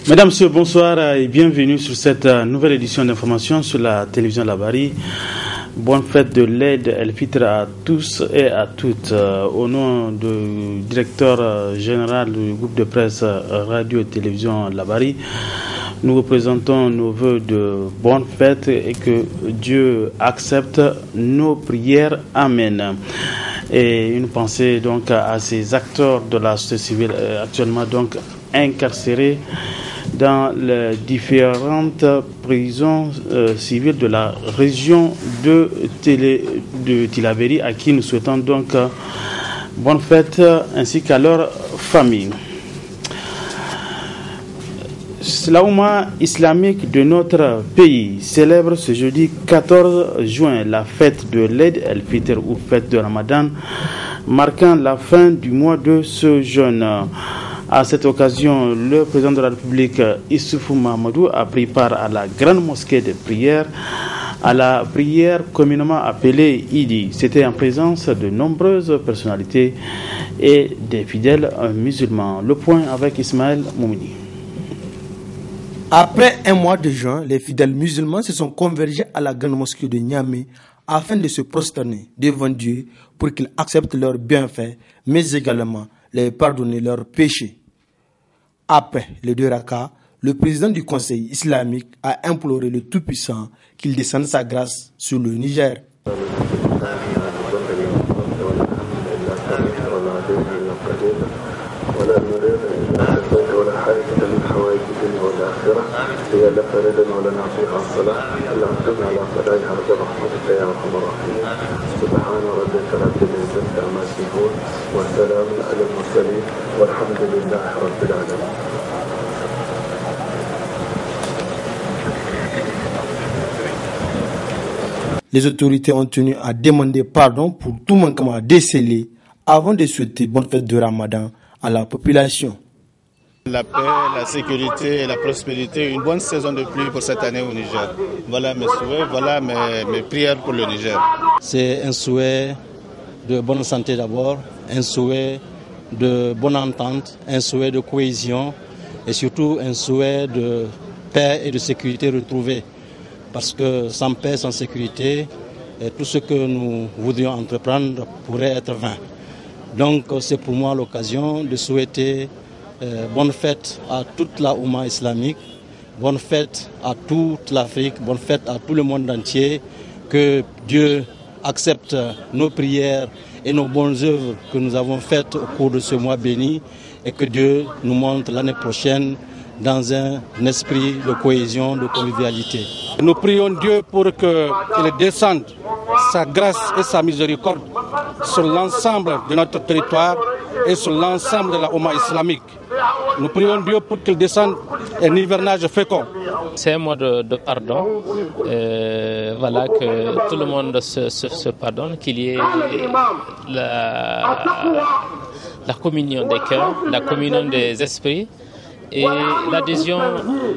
Mesdames, Messieurs, bonsoir et bienvenue sur cette nouvelle édition d'information sur la télévision Labari. Bonne fête de l'Aïd el-Fitr à tous et à toutes. Au nom du directeur général du groupe de presse radio et télévision Labari, nous représentons nos vœux de bonne fête et que Dieu accepte nos prières. Amen. Et une pensée donc à ces acteurs de la société civile actuellement donc incarcérés dans les différentes prisons civiles de la région de Tillabéri, à qui nous souhaitons donc bonne fête ainsi qu'à leur famille. La Oumma islamique de notre pays célèbre ce jeudi 14 juin la fête de l'Aïd el-Fitr ou fête de Ramadan, marquant la fin du mois de ce jeûne. À cette occasion, le président de la République, Issoufou Mahamadou, a pris part à la grande mosquée de prière, à la prière communément appelée Idi. C'était en présence de nombreuses personnalités et des fidèles musulmans. Le point avec Ismaël Moumini. Après un mois de juin, les fidèles musulmans se sont convergés à la grande mosquée de Niamey afin de se prosterner devant Dieu pour qu'il accepte leurs bienfaits, mais également les pardonner leurs péchés. Après les 2 rakas, le président du Conseil islamique a imploré le Tout-Puissant qu'il descende sa grâce sur le Niger. هي لك ردا ولنا فيها الصلاة إلا أنتم على فلاحها برحمتك يا أرحم الراحمين سبحان ربك رب العزة عما يصفون وسلام على المرسلين والحمد لله رب العالمين. Les autorités ont tenu à demander pardon pour tout manquement décelé avant de souhaiter bonne fête de Ramadan à la population. La paix, la sécurité et la prospérité, une bonne saison de pluie pour cette année au Niger. Voilà mes souhaits, voilà mes prières pour le Niger. C'est un souhait de bonne santé d'abord, un souhait de bonne entente, un souhait de cohésion et surtout un souhait de paix et de sécurité retrouvée. Parce que sans paix, sans sécurité, tout ce que nous voudrions entreprendre pourrait être vain. Donc c'est pour moi l'occasion de souhaiter bonne fête à toute la Oumma islamique, bonne fête à toute l'Afrique, bonne fête à tout le monde entier, que Dieu accepte nos prières et nos bonnes œuvres que nous avons faites au cours de ce mois béni et que Dieu nous montre l'année prochaine dans un esprit de cohésion, de convivialité. Nous prions Dieu pour qu'il descende sa grâce et sa miséricorde sur l'ensemble de notre territoire et sur l'ensemble de la Oumma islamique. Nous prions Dieu pour qu'il descende un hivernage fécond. C'est un mois de pardon. Voilà, que tout le monde se pardonne, qu'il y ait la communion des cœurs, la communion des esprits et l'adhésion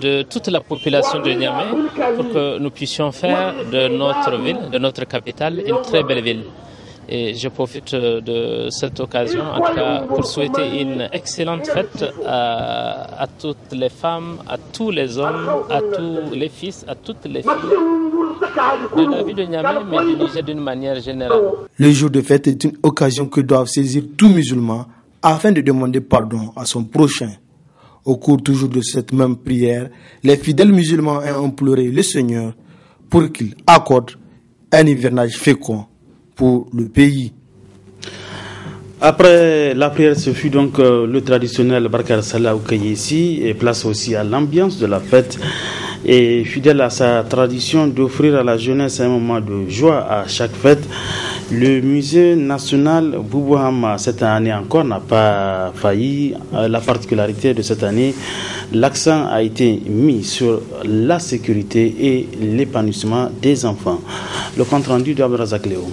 de toute la population de Niamey pour que nous puissions faire de notre ville, de notre capitale, une très belle ville. Et je profite de cette occasion, en tout cas, pour souhaiter une excellente fête à toutes les femmes, à tous les hommes, à tous les fils, à toutes les filles de la ville de Niamey, mais du Niger d'une manière générale. Le jour de fête est une occasion que doivent saisir tout musulman afin de demander pardon à son prochain. Au cours toujours de cette même prière, les fidèles musulmans ont imploré le Seigneur pour qu'il accorde un hivernage fécond pour le pays. Après la prière, ce fut donc le traditionnel Barkar Salah ou Kayesi, et place aussi à l'ambiance de la fête. Et fidèle à sa tradition d'offrir à la jeunesse un moment de joie à chaque fête, le musée national Boubou Hama, cette année encore, n'a pas failli. La particularité de cette année, l'accent a été mis sur la sécurité et l'épanouissement des enfants. Le compte rendu d'Abdelrazak Léo.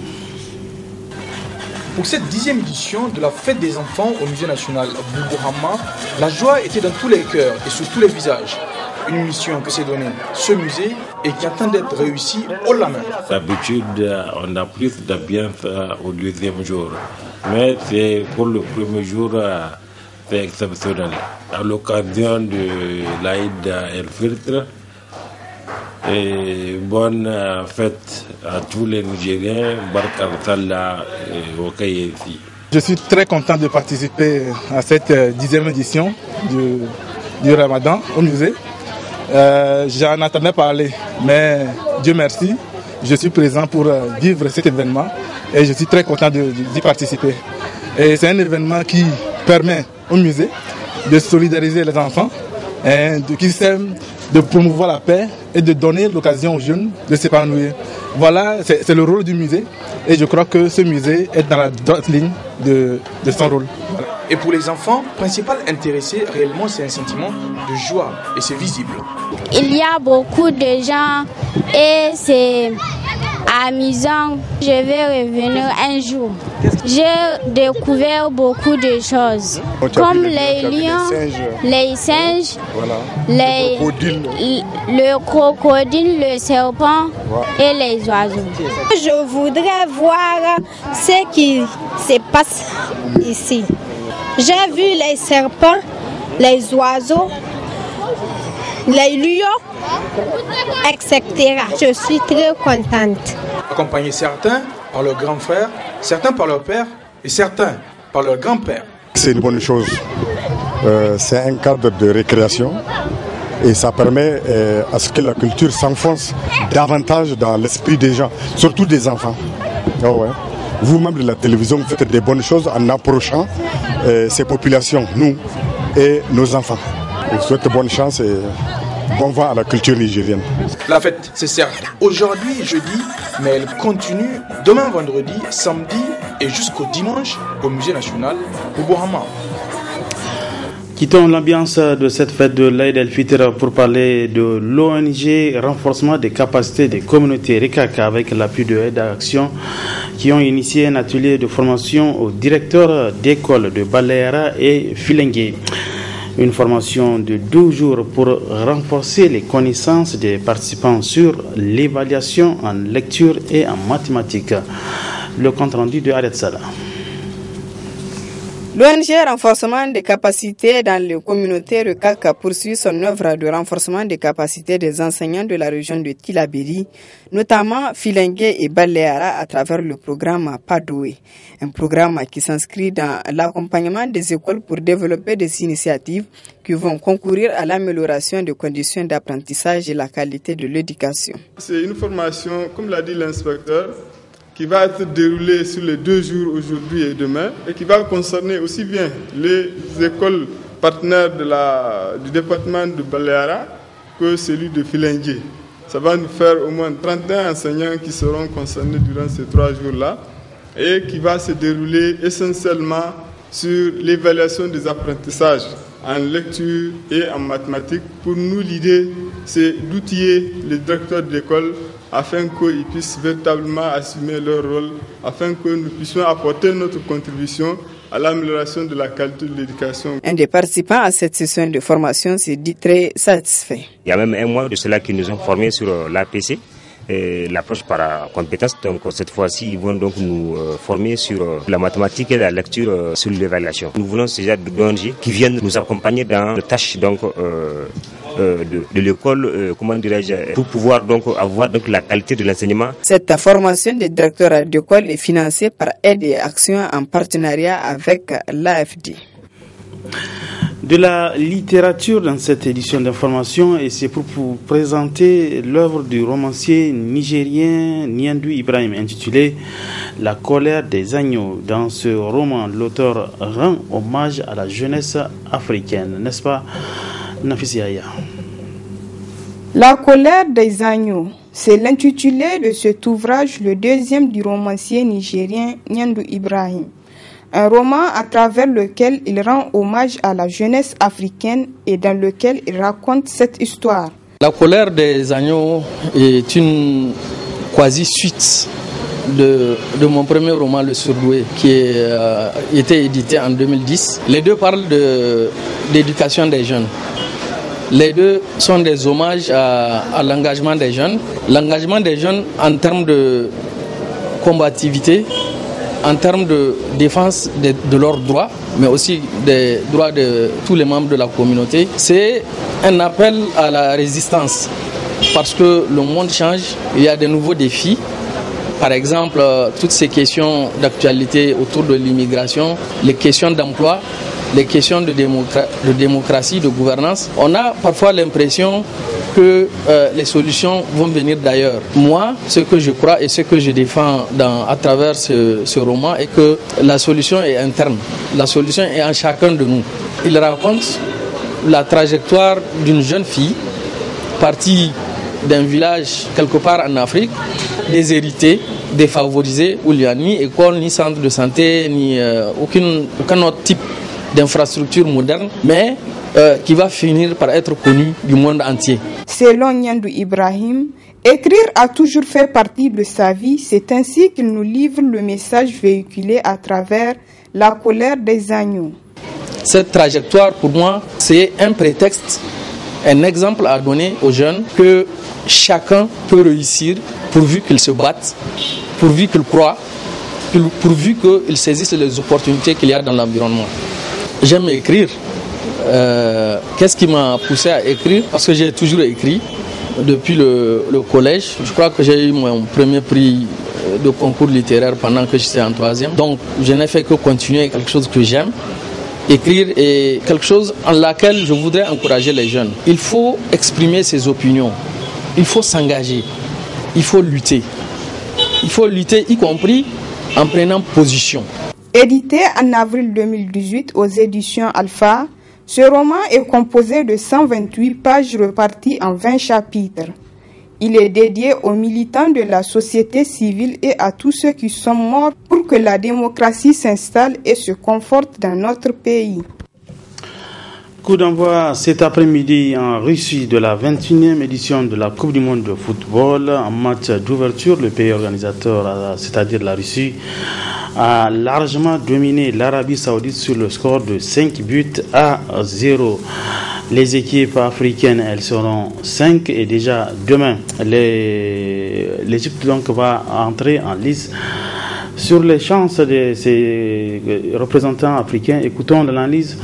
Pour cette 10e édition de la fête des enfants au musée national Boubou Hama, la joie était dans tous les cœurs et sur tous les visages. Une mission que s'est donnée ce musée et qui attend d'être réussie haut la main. D'habitude, on a plus d'ambiance au 2e jour. Mais c'est pour le premier jour, c'est exceptionnel. À l'occasion de l'Aïd el-Fitr, et bonne fête à tous les Nigériens, Barka Sallah et Okayesi. Je suis très content de participer à cette 10e édition du Ramadan au musée. J'en entendais parler, mais Dieu merci, je suis présent pour vivre cet événement et je suis très content d'y participer. Et c'est un événement qui permet au musée de solidariser les enfants, qui sème de promouvoir la paix et de donner l'occasion aux jeunes de s'épanouir. Voilà, c'est le rôle du musée et je crois que ce musée est dans la droite ligne de son rôle. Voilà. Et pour les enfants, principal intéressé, réellement, c'est un sentiment de joie et c'est visible. Il y a beaucoup de gens et c'est amusant. Je vais revenir un jour. J'ai découvert beaucoup de choses, comme les lions, les singes, voilà. Le crocodile, le serpent et les oiseaux. Je voudrais voir ce qui se passe ici. J'ai vu les serpents, les oiseaux, les lions, etc. Je suis très contente. Accompagner certains par leurs grands frères, certains par leur père et certains par leur grand-père. C'est une bonne chose. C'est un cadre de récréation et ça permet à ce que la culture s'enfonce davantage dans l'esprit des gens, surtout des enfants. Oh ouais. Vous-même de la télévision, vous faites des bonnes choses en approchant ces populations, nous et nos enfants. Je vous souhaite bonne chance et bon vent à la culture nigérienne. La fête, c'est certes aujourd'hui, jeudi, mais elle continue demain, vendredi, samedi et jusqu'au dimanche au Musée national Boubou-Hama. Quittons l'ambiance de cette fête de l'Aïd el-Fitr pour parler de l'ONG Renforcement des capacités des communautés RECAC avec l'appui de Aide à Action qui ont initié un atelier de formation aux directeurs d'écoles de Baleara et Filengue. Une formation de 12 jours pour renforcer les connaissances des participants sur l'évaluation en lecture et en mathématiques. Le compte rendu de Aret Salah. L'ONG Renforcement des capacités dans les communautés RECAC poursuit son œuvre de renforcement des capacités des enseignants de la région de Tillabéri, notamment Filengue et Baleara à travers le programme Padoué, un programme qui s'inscrit dans l'accompagnement des écoles pour développer des initiatives qui vont concourir à l'amélioration des conditions d'apprentissage et la qualité de l'éducation. C'est une formation, comme l'a dit l'inspecteur, qui va être déroulé sur les 2 jours aujourd'hui et demain et qui va concerner aussi bien les écoles partenaires du département de Baleara que celui de Filengue. Ça va nous faire au moins 31 enseignants qui seront concernés durant ces 3 jours-là et qui va se dérouler essentiellement sur l'évaluation des apprentissages en lecture et en mathématiques. Pour nous, l'idée, c'est d'outiller les directeurs d'école afin qu'ils puissent véritablement assumer leur rôle, afin que nous puissions apporter notre contribution à l'amélioration de la qualité de l'éducation. Un des participants à cette session de formation s'est dit très satisfait. Il y a même un mois de cela qui nous ont formés sur l'APC, l'approche par compétence. Donc cette fois-ci, ils vont donc nous former sur la mathématique et la lecture sur l'évaluation. Nous voulons ces gens d'ONG qui viennent nous accompagner dans les tâches donc de l'école, comment dirais-je, pour pouvoir donc avoir donc la qualité de l'enseignement. Cette formation des directeurs d'école est financée par Aide et Action en partenariat avec l'AFD. De la littérature dans cette édition d'information et c'est pour vous présenter l'œuvre du romancier nigérien Nyandou Ibrahim intitulée La colère des agneaux. Dans ce roman, l'auteur rend hommage à la jeunesse africaine, n'est-ce pas Nafis Yahya? La colère des agneaux, c'est l'intitulé de cet ouvrage, le deuxième du romancier nigérien Nyandou Ibrahim. Un roman à travers lequel il rend hommage à la jeunesse africaine et dans lequel il raconte cette histoire. La colère des agneaux est une quasi-suite de mon premier roman, Le Surdoué, qui a été édité en 2010. Les deux parlent d'éducation des jeunes. Les deux sont des hommages à l'engagement des jeunes. L'engagement des jeunes en termes de combativité en termes de défense de leurs droits, mais aussi des droits de tous les membres de la communauté. C'est un appel à la résistance parce que le monde change, il y a de nouveaux défis. Par exemple, toutes ces questions d'actualité autour de l'immigration, les questions d'emploi, les questions de démocratie, de gouvernance. On a parfois l'impression que les solutions vont venir d'ailleurs. Moi, ce que je crois et ce que je défends à travers ce roman est que la solution est interne. La solution est en chacun de nous. Il raconte la trajectoire d'une jeune fille partie d'un village quelque part en Afrique, déshérité, défavorisé, où il n'y a ni école, ni centre de santé, ni aucun autre type d'infrastructure moderne, mais qui va finir par être connu du monde entier. Selon Nyandou Ibrahim, écrire a toujours fait partie de sa vie. C'est ainsi qu'il nous livre le message véhiculé à travers la colère des agneaux. Cette trajectoire, pour moi, c'est un prétexte, un exemple à donner aux jeunes que chacun peut réussir pourvu qu'il se batte, pourvu qu'il croit, pourvu qu'il saisisse les opportunités qu'il y a dans l'environnement. J'aime écrire. Qu'est-ce qui m'a poussé à écrire? Parce que j'ai toujours écrit depuis le collège. Je crois que j'ai eu mon premier prix de concours littéraire pendant que j'étais en 3e. Donc je n'ai fait que continuer quelque chose que j'aime. Écrire est quelque chose en laquelle je voudrais encourager les jeunes. Il faut exprimer ses opinions. Il faut s'engager. Il faut lutter. Il faut lutter y compris en prenant position. Édité en avril 2018 aux éditions Alpha, ce roman est composé de 128 pages reparties en 20 chapitres. Il est dédié aux militants de la société civile et à tous ceux qui sont morts pour que la démocratie s'installe et se conforte dans notre pays. Coup d'envoi cet après-midi en Russie de la 21e édition de la Coupe du Monde de football. En match d'ouverture, le pays organisateur, c'est-à-dire la Russie, a largement dominé l'Arabie Saoudite sur le score de 5-0. Les équipes africaines, elles seront 5 et déjà demain, l'Égypte donc va entrer en lice. Sur les chances de ces représentants africains, écoutons l'analyse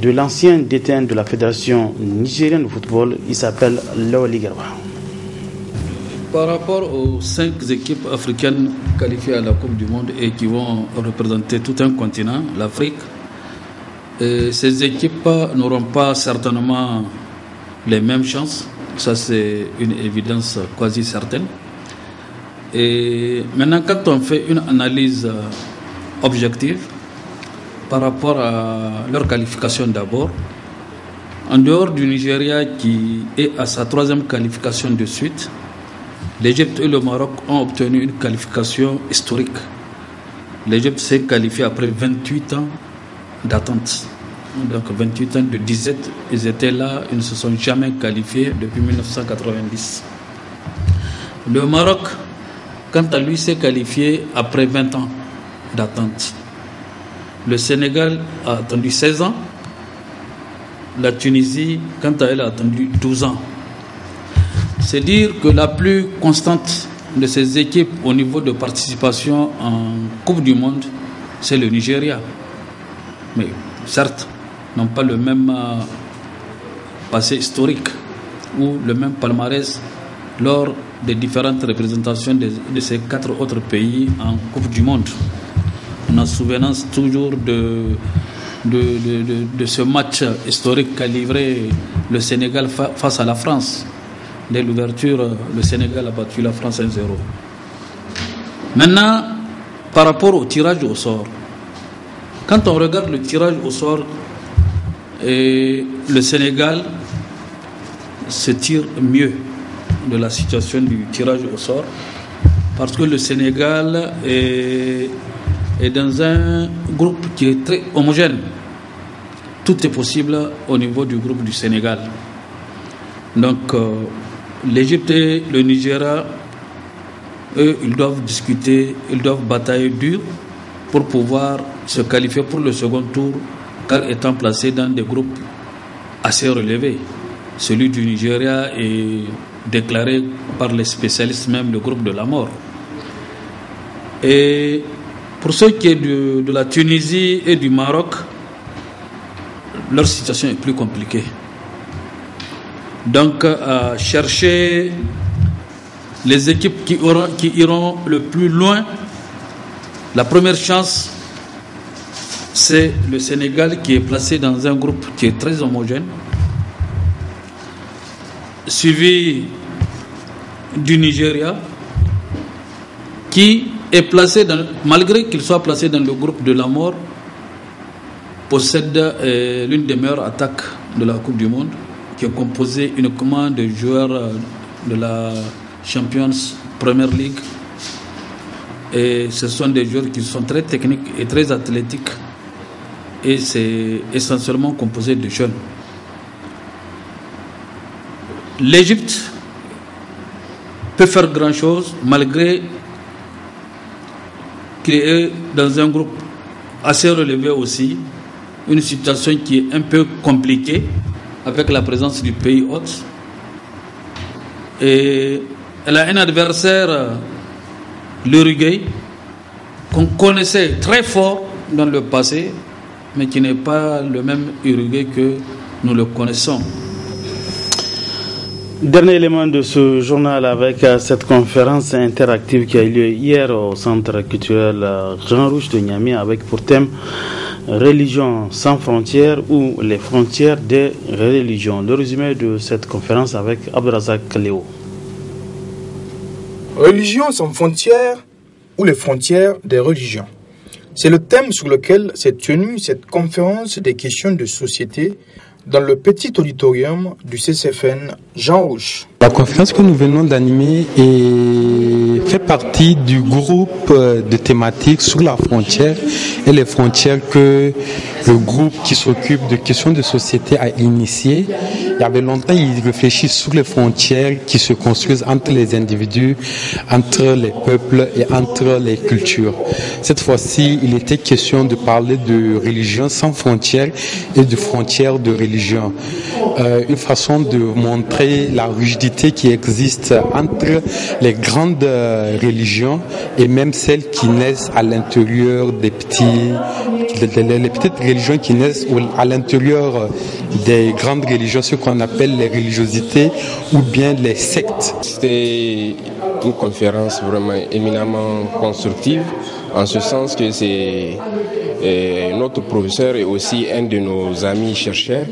de l'ancien DTN de la Fédération nigérienne de football. Il s'appelle Lawali Garba. Par rapport aux 5 équipes africaines qualifiées à la Coupe du Monde et qui vont représenter tout un continent, l'Afrique, ces équipes n'auront pas certainement les mêmes chances. Ça, c'est une évidence quasi certaine. Et maintenant, quand on fait une analyse objective par rapport à leur qualification d'abord, en dehors du Nigeria qui est à sa 3e qualification de suite, l'Égypte et le Maroc ont obtenu une qualification historique. L'Égypte s'est qualifiée après 28 ans d'attente. Donc 28 ans de disette, ils étaient là, ils ne se sont jamais qualifiés depuis 1990. Le Maroc, quant à lui, s'est qualifié après 20 ans d'attente. Le Sénégal a attendu 16 ans. La Tunisie, quant à elle, a attendu 12 ans. C'est dire que la plus constante de ces équipes au niveau de participation en Coupe du Monde, c'est le Nigeria. Mais certes, n'ont pas le même passé historique ou le même palmarès lors des différentes représentations de ces 4 autres pays en Coupe du Monde. On a souvenance toujours de ce match historique qu'a livré le Sénégal face à la France. Dès l'ouverture, le Sénégal a battu la France 1-0. Maintenant, par rapport au tirage au sort, quand on regarde le tirage au sort, le Sénégal se tire mieux de la situation du tirage au sort parce que le Sénégal est dans un groupe qui est très homogène. Tout est possible au niveau du groupe du Sénégal. Donc l'Égypte et le Nigeria, eux, ils doivent discuter, ils doivent batailler dur pour pouvoir se qualifier pour le second tour, car étant placés dans des groupes assez relevés. Celui du Nigeria est déclaré par les spécialistes même le groupe de la mort. Et Pour ceux qui est de la Tunisie et du Maroc, leur situation est plus compliquée. Donc, à chercher les équipes qui iront le plus loin, la première chance, c'est le Sénégal qui est placé dans un groupe qui est très homogène, suivi du Nigeria, qui est placé, malgré qu'il soit placé dans le groupe de la mort, possède l'une des meilleures attaques de la Coupe du Monde, qui est composée uniquement de joueurs de la Champions Premier League. Et ce sont des joueurs qui sont très techniques et très athlétiques. Et c'est essentiellement composé de jeunes. L'Égypte peut faire grand-chose malgré qu'il est dans un groupe assez relevé aussi. Une situation qui est un peu compliquée avec la présence du pays hôte. Et elle a un adversaire, l'Uruguay, qu'on connaissait très fort dans le passé, mais qui n'est pas le même Uruguay que nous le connaissons. Dernier élément de ce journal avec cette conférence interactive qui a eu lieu hier au Centre culturel Jean Rouge de Niamey avec pour thème Religion sans frontières ou les frontières des religions. Le résumé de cette conférence avec Abdelrazak Léo. Religion sans frontières ou les frontières des religions. C'est le thème sur lequel s'est tenue cette conférence des questions de société dans le petit auditorium du CCFN Jean Rouge. La conférence que nous venons d'animer fait partie du groupe de thématiques sur la frontière et les frontières que le groupe qui s'occupe de questions de société a initié. Il y avait longtemps, il réfléchit sur les frontières qui se construisent entre les individus, entre les peuples et entre les cultures. Cette fois-ci, il était question de parler de religion sans frontières et de frontières de religion. Une façon de montrer la rigidité qui existe entre les grandes religions et même celles qui naissent à l'intérieur des les petites religions qui naissent à l'intérieur des grandes religions, ce qu'on appelle les religiosités ou bien les sectes. C'était une conférence vraiment éminemment constructive, en ce sens que c'est notre professeur et aussi un de nos amis chercheurs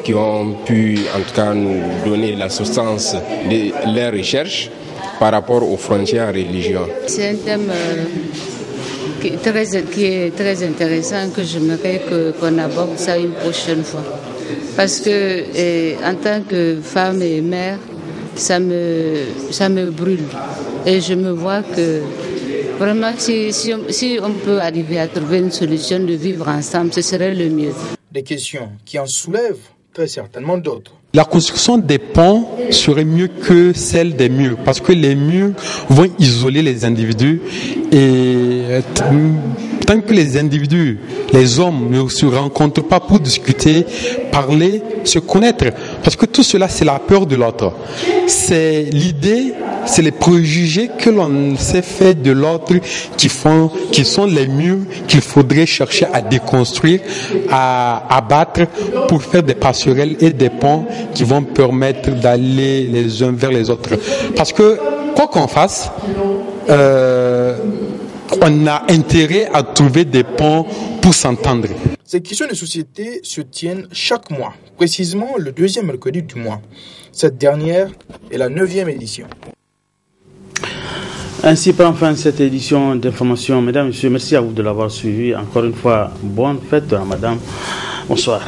qui ont pu en tout cas nous donner la substance de leurs recherches par rapport aux frontières religieuses. C'est un thème qui est très intéressant, que j'aimerais qu'on aborde ça une prochaine fois. Parce que en tant que femme et mère, ça me brûle. Et je me vois que vraiment, si on peut arriver à trouver une solution de vivre ensemble, ce serait le mieux. Des questions qui en soulèvent très certainement d'autres. La construction des ponts serait mieux que celle des murs, parce que les murs vont isoler les individus et tant que les individus, les hommes ne se rencontrent pas pour discuter, parler, se connaître, parce que tout cela c'est la peur de l'autre. C'est l'idée, c'est les préjugés que l'on s'est fait de l'autre qui sont les murs qu'il faudrait chercher à déconstruire, à abattre pour faire des passerelles et des ponts qui vont permettre d'aller les uns vers les autres. Parce que quoi qu'on fasse, on a intérêt à trouver des ponts pour s'entendre. Ces questions de société se tiennent chaque mois, précisément le 2e mercredi du mois. Cette dernière est la 9e édition. Ainsi prend fin cette édition d'information. Mesdames et messieurs, merci à vous de l'avoir suivi. Encore une fois, bonne fête de Ramadan. Bonsoir.